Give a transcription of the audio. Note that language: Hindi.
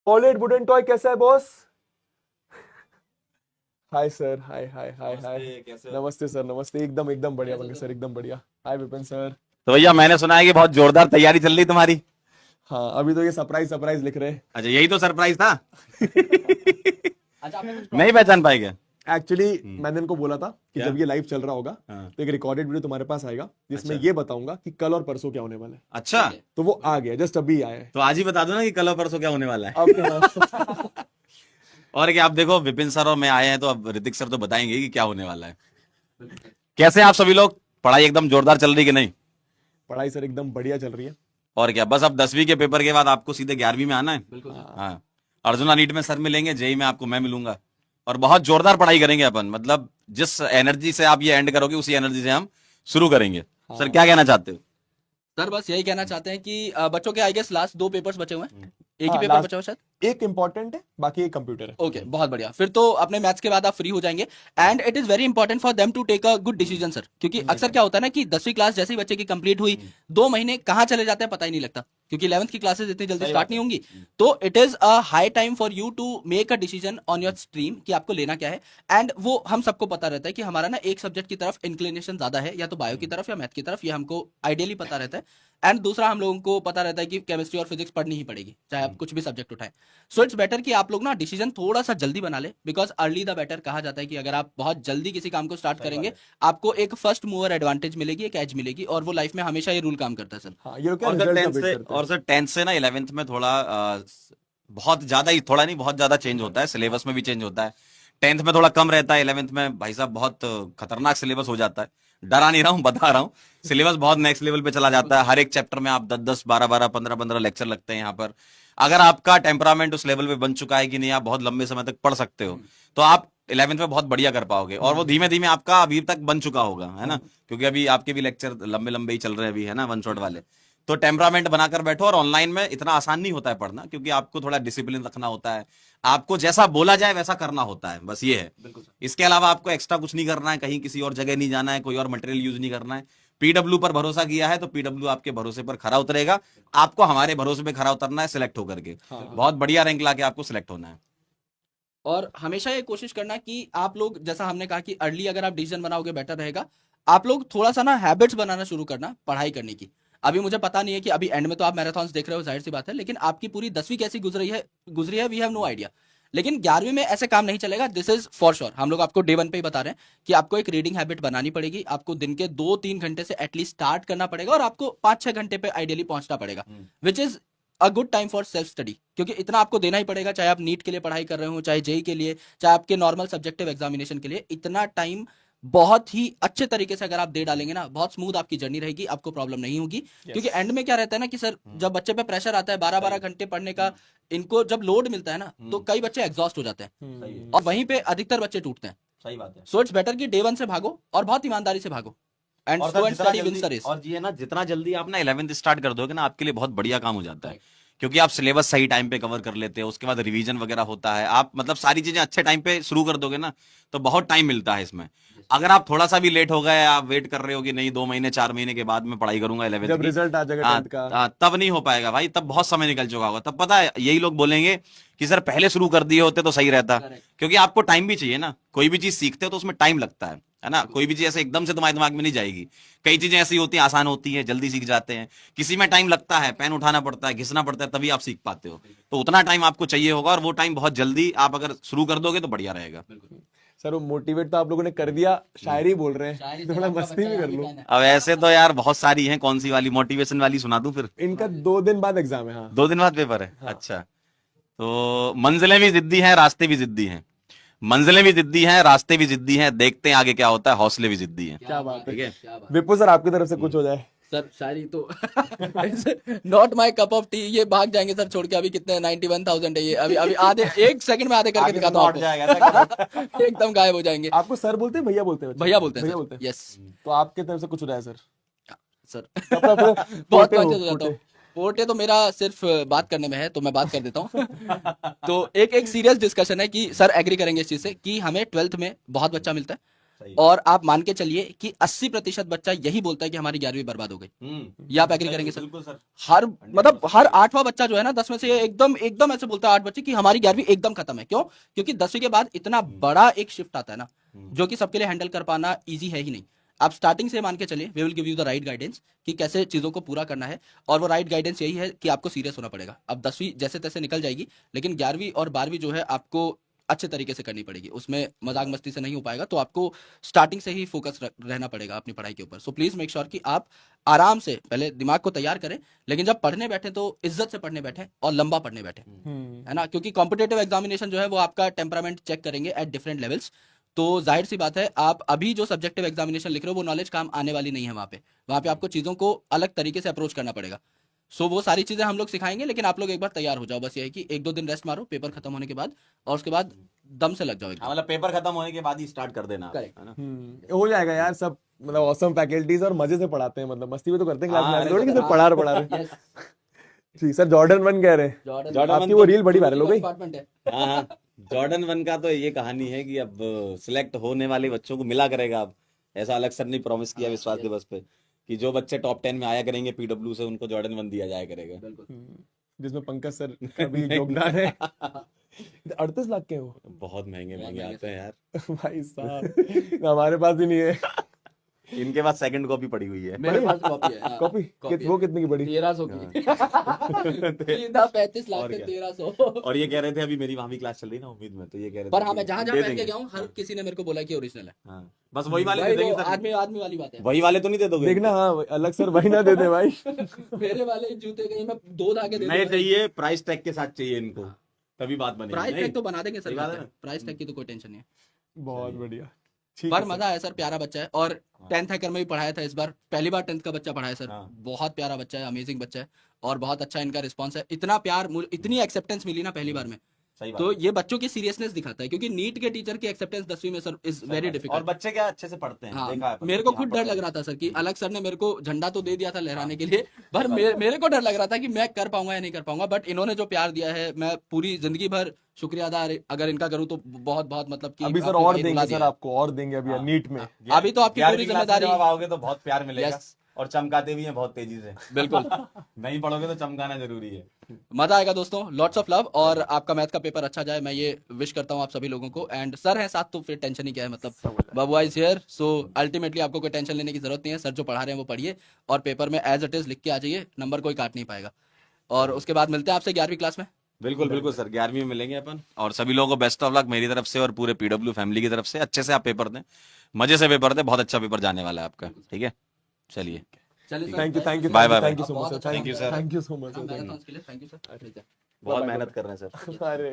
सॉलिड वुडन टॉय कैसा है बॉस? हाय सर, हाय हाय हाय हाय। नमस्ते, कैसे हो? नमस्ते सर, नमस्ते। एकदम एकदम बढ़िया बंगे सर, एकदम बढ़िया। हाय विपिन सर। तो भैया मैंने सुना है कि बहुत जोरदार तैयारी चल रही तुम्हारी। हाँ, अभी तो ये सरप्राइज सरप्राइज लिख रहे हैं। अच्छा, यही तो सरप्राइज था। अच्छा, आपने कुछ नहीं प्रॉब्लम पहचान पाएंगे। एक्चुअली मैंने इनको बोला था कि क्या? जब ये लाइव चल रहा होगा हाँ। तो एक रिकॉर्डेड वीडियो तुम्हारे पास आएगा जिसमें अच्छा। ये बताऊंगा कि कल और परसों क्या होने वाला है। अच्छा, तो वो आ गया, जस्ट अभी आया है। तो आज ही बता दो ना कि कल और परसों क्या होने वाला अब है। और क्या, आप देखो विपिन सर और मैं आए हैं तो अब ऋतिक सर तो बताएंगे कि क्या होने वाला है। कैसे हैं आप सभी लोग? पढ़ाई एकदम जोरदार चल रही कि नहीं? पढ़ाई सर एकदम बढ़िया चल रही है। और क्या, बस अब 10वीं के पेपर के बाद आपको सीधे 11वीं में आना है। बिल्कुल सर। हाँ। अर्जुना नीट में सर मिलेंगे, जेई में आपको मैं मिलूंगा। और बहुत जोरदार पढ़ाई करेंगे अपन, मतलब जिस एनर्जी से आप ये एंड करोगे उसी एनर्जी से हम शुरू करेंगे। सर क्या कहना चाहते हो? सर बस यही कहना चाहते हैं कि बच्चों के आई गेस लास्ट 2 पेपर्स बचे हुए हैं। एक ही हाँ, पेपर लास्ट बचा हुआ है शायद। एक इंपॉर्टेंट है, बाकी एक कंप्यूटर है। ओके, बहुत बढ़िया। फिर तो अपने मैथ्स के बाद आप फ्री हो जाएंगे। And it is very important for them to take a good decision sir, क्योंकि अक्सर क्या होता है ना कि 10वीं क्लास जैसे ही बच्चे की कंप्लीट हुई 2 महीने कहाँ चले जाते हैं पता ही नहीं लगता, क्योंकि 11th की क्लासेस इतनी जल्दी सही स्टार्ट बात नहीं है। होंगी। तो it is a high time for you to make a decision on your stream कि आपको लेना क्या है। एंड वो हम सबको पता रहता है कि हमारा ना एक सब्जेक्ट की तरफ इंक्लिनेशन ज्यादा है, या तो बायो की तरफ या मैथ की तरफ, ये हमको आइडियली पता रहता है। एंड दूसरा हम लोगों को पता रहता है कि केमिस्ट्री और फिजिक्स पढ़नी ही पड़ेगी, चाहे आप कुछ भी सब्जेक्ट उठाएं। सो इट्स बेटर कि आप लोग ना डिसीजन थोड़ा सा जल्दी बना ले, बिकॉज अर्ली द बेटर कहा जाता है कि अगर आप बहुत जल्दी किसी काम को स्टार्ट करेंगे आपको एक फर्स्ट मूवर एडवांटेज मिलेगी, एक एज मिलेगी, और वो लाइफ में हमेशा ये रूल काम करता है सर। हाँ, ये लोग क्या और सर रिजल्ट का टेंथ वेट से करते हैं। और सर टेंथ से ना 11th में थोड़ा बहुत ज्यादा ही, थोड़ा नहीं बहुत ज्यादा चेंज होता है, सिलेबस में भी चेंज होता है। 10th में थोड़ा कम रहता है, 11th में भाई साहब बहुत खतरनाक सिलेबस हो जाता है। डरा नहीं रहा हूँ, बता रहा हूँ। सिलेबस बहुत नेक्स्ट लेवल पे चला जाता है। हर एक चैप्टर में आप 10-10, 12-12, 15-15 लेक्चर लगते हैं यहाँ पर। अगर आपका टेम्परामेंट उस लेवल पे बन चुका है कि नहीं, आप बहुत लंबे समय तक पढ़ सकते हो, तो आप 11th में बहुत बढ़िया कर पाओगे। और वो धीमे धीमे आपका अभी तक बन चुका होगा, है ना? क्योंकि अभी आपके भी लेक्चर लंबे लंबे ही चल रहे हैं अभी, है ना, वन शॉट वाले। तो टेम्परामेंट बनाकर बैठो। और ऑनलाइन में इतना आसान नहीं होता है पढ़ना, क्योंकि आपको थोड़ा डिसिप्लिन रखना होता है। आपको जैसा बोला जाए वैसा करना होता है, बस ये है। बिल्कुल सर। इसके अलावा आपको एक्स्ट्रा कुछ नहीं करना है, कहीं किसी और जगह नहीं जाना है, कोई और मटेरियल यूज नहीं करना है। पीडब्ल्यू पर भरोसा किया है तो पीडब्ल्यू आपके भरोसे पर खरा उतरेगा। आपको हमारे भरोसे पे खरा उतरना है, सिलेक्ट होकर के। हाँ। बहुत बढ़िया रैंक लाके आपको सिलेक्ट होना है। और हमेशा ये कोशिश करना कि आप लोग, जैसा हमने कहा कि अर्ली अगर आप डिसीजन बनाओगे बेटर रहेगा। आप लोग थोड़ा सा ना हैबिट्स बनाना शुरू करना पढ़ाई करने की। अभी मुझे पता नहीं है कि अभी एंड में तो आप मैराथन्स देख रहे हो, जाहिर सी बात है, लेकिन आपकी पूरी 10वीं कैसी गुजरी है वी हैव नो आइडिया। लेकिन 11वीं में ऐसे काम नहीं चलेगा, दिस इज फॉर श्योर। हम लोग आपको डे 1 पे ही बता रहे हैं कि आपको एक रीडिंग हैबिट बनानी पड़ेगी। आपको दिन के 2-3 घंटे से एटलीस्ट स्टार्ट करना पड़ेगा, और आपको 5-6 घंटे पे आइडियली पहुंचना पड़ेगा, which is a good time for self study. क्योंकि इतना आपको देना ही पड़ेगा, चाहे आप नीट के लिए पढ़ाई कर रहे हो, चाहे जेई के लिए, चाहे आपके नॉर्मल सब्जेक्टिव एग्जामिनेशन के लिए। इतना टाइम बहुत ही अच्छे तरीके से अगर आप दे डालेंगे ना, बहुत स्मूथ आपकी जर्नी रहेगी, आपको प्रॉब्लम नहीं होगी। क्योंकि एंड में क्या रहता है ना कि सर, जब बच्चे पे प्रेशर आता है 12-12 घंटे पढ़ने का, इनको जब लोड मिलता है ना, तो कई बच्चे एग्जॉस्ट हो जाते हैं, और वहीं पे अधिकतर बच्चे टूटते हैं। सही बात है। सो इट्स बेटर कि डे 1 से भागो, और बहुत ईमानदारी से भागो, एंड और स्लो सर एंड जितना स्टडी विंस द जल्दी, रेस। और ये ना जितना जल्दी आप ना 11th स्टार्ट कर दोगे ना, आपके लिए बहुत बढ़िया काम हो जाता है। क्योंकि आप सिलेबस सही टाइम पे कवर कर लेते हो, उसके बाद रिवीजन वगैरह होता है। आप मतलब सारी चीजें अच्छे टाइम पे शुरू कर दोगे ना, तो बहुत टाइम मिलता है इसमें। अगर आप थोड़ा सा भी लेट हो गए, आप वेट कर रहे हो कि नहीं 2 महीने 4 महीने के बाद मैं पढ़ाई करूंगा 11th जब की, रिजल्ट आ जाएगा 10th का। तब नहीं हो पाएगा भाई। तब बहुत समय निकल चुका होगा। तब पता है यही लोग बोलेंगे कि सर पहले शुरू कर दिए होते तो सही रहता। क्योंकि आपको टाइम भी चाहिए ना, कोई भी चीज सीखते हो तो उसमें टाइम लगता है ना? कोई भी चीज ऐसे एकदम से तुम्हारे दिमाग में नहीं जाएगी। कई चीजें ऐसी होती हैं आसान होती है, जल्दी सीख जाते हैं। किसी में टाइम लगता है, पेन उठाना पड़ता है, घिसना पड़ता है, तभी आप सीख पाते हो। तो उतना टाइम आपको चाहिए होगा, और वो टाइम बहुत जल्दी आप अगर शुरू कर दोगे तो बढ़िया रहेगा। सर वो मोटिवेट तो आप लोगों ने कर दिया, शायरी बोल रहे शायरी हैं, से थोड़ा आपका मस्ती बच्चा भी कर यहाँ भी लो। फैन है। अब ऐसे तो यार बहुत सारी हैं, कौन सी वाली मोटिवेशन वाली सुना दूं फिर? इनका 2 दिन बाद एग्जाम है। हाँ। 2 दिन बाद पेपर है? हाँ। अच्छा। तो मंजिलें भी जिद्दी हैं, रास्ते भी जिद्दी हैं। मंजिलें भी जिद्दी हैं, रास्ते भी जिद्दी हैं, देखते हैं आगे क्या होता है, हौसले भी जिद्दी हैं। क्या बात है। ठीक है। क्या बात विपु सर, आपकी तरफ से कुछ हो जाए। सर, शायरी तो not my cup of T. ये भाग जाएंगे सर छोड़ के। अभी कितने 91,000 है ये। अभी अभी आधे 1 सेकंड में आधे करके आगे दिखाता तो हूँ लौट आपको। जाएगा ऐसा करो। एकदम गायब हो जाएंगे। आपको सर बोलते हैं, भैया बोलते हैं? बच्चे? भैया बोलते हैं भैया सर। बोलते हैं। यस तो आपके तरफ से कुछ हो जाए सर। सर। तब तो पूरे बहुत पोटे हो, कॉन्शियस हो जाता हूँ। पोटे। पोर्टे तो मेरा सिर्फ बात करने में है, तो मैं बात कर देता हूँ। तो एक एक सीरियस डिस्कशन है कि सर एग्री करेंगे इस चीज से कि हमें 12th में बहुत बच्चा मिलता है। सही है। और आप मान के चलिए कि 80% बच्चा यही बोलता है कि हमारी 11वीं बर्बाद हो गई। ये आप एग्री करेंगे सर? बिल्कुल सर। हर मतलब हर 8वां बच्चा जो है ना 10 में से एकदम एकदम ऐसे बोलता है 8 बच्चे कि हमारी 11वीं एकदम खत्म है। क्यों? क्योंकि 10वीं के बाद इतना बड़ा एक शिफ्ट आता है ना जो कि सबके लिए हैंडल कर पाना इजी है ही नहीं। आप स्टार्टिंग से मान के चलिए we will give you the right guidance कि कैसे चीजों को पूरा करना है, और वो राइट गाइडेंस यही है कि आपको सीरियस होना पड़ेगा। अब 10वीं जैसे तैसे निकल जाएगी, लेकिन 11वीं और 12वीं जो है आपको अच्छे तरीके से करनी पड़ेगी, उसमें मजाक मस्ती से नहीं हो पाएगा। तो आपको स्टार्टिंग से ही फोकस रहना पड़ेगा अपनी पढ़ाई के ऊपर। सो प्लीज मेक श्योर कि आप आराम से पहले दिमाग को तैयार करें, लेकिन जब पढ़ने बैठे तो इज्जत से पढ़ने बैठे और लंबा पढ़ने बैठे, है ना? क्योंकि कॉम्पिटेटिव एग्जामिनेशन जो है वो आपका टेम्परामेंट चेक करेंगे एट डिफरेंट लेवल्स। तो जाहिर सी बात है आप अभी जो सब्जेक्टिव एग्जामिनेशन लिख रहे हो वो नॉलेज काम आने वाली नहीं है। वहां पे आपको चीजों को अलग तरीके से अप्रोच करना पड़ेगा। सो वो सारी चीजें हम लोग सिखाएंगे, लेकिन आप लोग एक बार तैयार हो जाओ। बस ये है कि 1-2 दिन रेस्ट मारो पेपर खत्म होने के बाद, और उसके बाद दम से लग जाओ एकदम। मतलब पेपर खत्म होने के बाद ही स्टार्ट कर देना, Correct. है ना? हो जाएगा यार सब, मतलब ऑसम फैकल्टीज और मजे से पढ़ाते हैं, मतलब मस्ती भी तो करते हैं क्लास हाँ, में, अरे थोड़ी कि तो सिर्फ पढ़ा रहे। Yes. ठीक सर, जॉर्डन 1 कह रहे हैं, जॉर्डन आपकी वो रील बड़ी वायरल हो गई। डिपार्टमेंट है। हाँ हाँ, जॉर्डन 1 का तो ये कहानी है कि अब सिलेक्ट होने वाले बच्चों को मिला करेगा। अब ऐसा अलग सर ने प्रॉमिस किया विश्वास दिवस पे कि जो बच्चे टॉप 10 में आया करेंगे पीडब्ल्यू से, उनको जॉर्डन 1 दिया जाया करेगा। जिसमें पंकज सर का भी योगदान है। 38 लाख के हो बहुत महंगे महंगे आते हैं यार। भाई साहब, हमारे पास ही नहीं है। इनके पास सेकंड कॉपी पड़ी हुई है। मेरे पास कॉपी है। हाँ, कॉपी कॉपी है। वो कितने की पड़ी? 1300 की। सीधा 35 लाख और से क्या? 1300। और ये कह रहे थे अभी मेरी वहां भी क्लास चल रही ना उम्मीद में, तो ये कह रहे थे पर हाँ, कि मैं जहां दे जहां बैठ के देंगे। गया हूँ हर किसी ने मेरे को बोला कि ओरिजिनल है। हाँ, बस वही वाले भाई दे देंगे वो सर। आदमी आदमी वाली बात है। वही वाले तो नहीं दे दोगे? देखना, हाँ अलग सर वही ना दे दे भाई। मेरे वाले जूते कहीं मैं 2 धागे दे नए दूंगा। चाहिए, प्राइस टैग के साथ चाहिए इनको, तभी बात बनेगी। प्राइस नहीं? टैग तो बना देंगे सर, सही बात है ना? प्राइस टैग की तो कोई टेंशन नहीं है। बहुत बढ़िया, ठीक पर है मजा आया सर, प्यारा बच्चा है। और 10th हैकर में भी पढ़ाया था इस बार, पहली बार 10th का बच्चा पढ़ाया सर। हाँ। बहुत प्यारा बच्चा है, अमेजिंग बच्चा है, और बहुत अच्छा इनका रिस्पांस है। इतना प्यार, इतनी एक्सेप्टेंस मिली ना पहली बार में, सही बात तो है। ये बच्चों की सीरियसनेस दिखाता है। क्योंकि नीट के टीचर की एक्सेप्टेंस 10वीं में सर इज सही वेरी बात है। और डिफिकल्ट। बच्चे क्या अच्छे से पढ़ते हैं, हाँ, देखा है अपन मेरे को को कि खुद हाँ डर पढ़ते लग रहा था सर कि अलग सर ने मेरे को झंडा तो दे दिया था लहराने के लिए, पर सही बात है। मेरे को डर लग रहा था कि मैं कर पाऊंगा या नहीं कर पाऊंगा। बट इन्होंने जो प्यार दिया है, मैं पूरी जिंदगी भर शुक्रिया अदा अगर इनका करूँ तो बहुत बहुत, मतलब कि अभी सर आपने और भाई रुला देंगे सर दिया। आपको, और देंगे अभी हाँ। नीट में। अभी तो आपकी पूरी 11वीं क्लास में जिम्मेदारी। जब आप आओगे तो बहुत प्यार मिलेगा। Yes. और चमकाते भी हैं बहुत तेजी से। बिल्कुल। नहीं पढ़ोगे तो चमकाना जरूरी है। मजा आएगा दोस्तों, लॉट्स ऑफ लव, और आपका मैथ का पेपर अच्छा जाए, मैं ये विश करता हूँ आप सभी लोगों को। एंड सर है साथ तो फिर टेंशन ही क्या है, मतलब बाबू इज हियर, सो अल्टीमेटली आपको कोई टेंशन लेने की जरूरत नहीं है। सर जो पढ़ा रहे हैं वो पढ़िए, और पेपर में एज इट इज लिख के आ जाइए, नंबर कोई काट नहीं पाएगा। और उसके बाद मिलते हैं आपसे 11वीं क्लास में। बिल्कुल बिल्कुल सर, 11वीं में मिलेंगे अपन। और सभी लोगों को बेस्ट ऑफ लक मेरी तरफ से और पूरे पीडब्ल्यू फैमिली की तरफ से। अच्छे से आप पेपर दें, मजे से पेपर दें, बहुत अच्छा पेपर जाने वाला है आपका। ठीक है, चलिए, चलिए thank you, thank you, Bye, bye, thank you bye. So much बहुत सर, अच्छा Thank you, sir. Thank you so much. Marathon के लिए थैंक यू सर। बहुत मेहनत कर रहे हैं सर। अरे